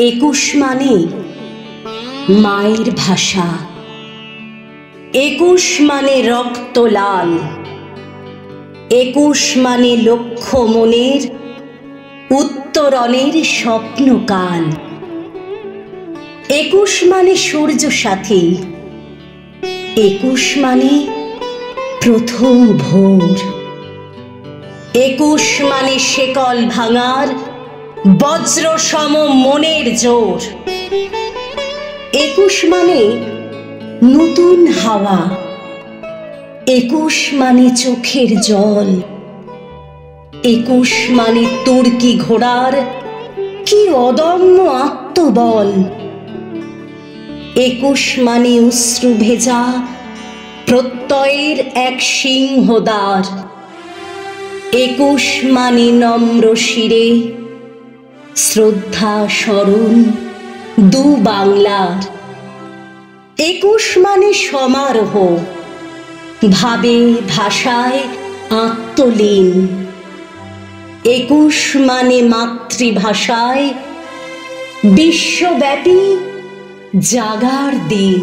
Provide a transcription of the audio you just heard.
একুশ মানে মায়ের ভাষা, একুশ মানে রক্ত লাল, একুশ মানে লক্ষ্য মনের উত্তরণের স্বপ্নকাল, একুশ মানে সূর্য সাথী, একুশ মানে প্রথম ভোর, একুশ মানে শেকল ভাঙার বজ্র সম মনের জোর, একুশ মানে নতুন হাওয়া, একুশ মানে চোখের জল, একুশ মানে তুর্কি ঘোড়ার কি অদম্য আত্মবল, একুশ মানে অশ্রু ভেজা প্রত্যয়ের এক সিংহদ্বার, একুশ মানে নম্র শিরে শ্রদ্ধা স্মরণ দু বাংলার, একুশ মানে সমারোহ ভাবে ভাষায় আত্মলীন, একুশ মানে মাতৃভাষায় বিশ্বব্যাপী জাগার দিন।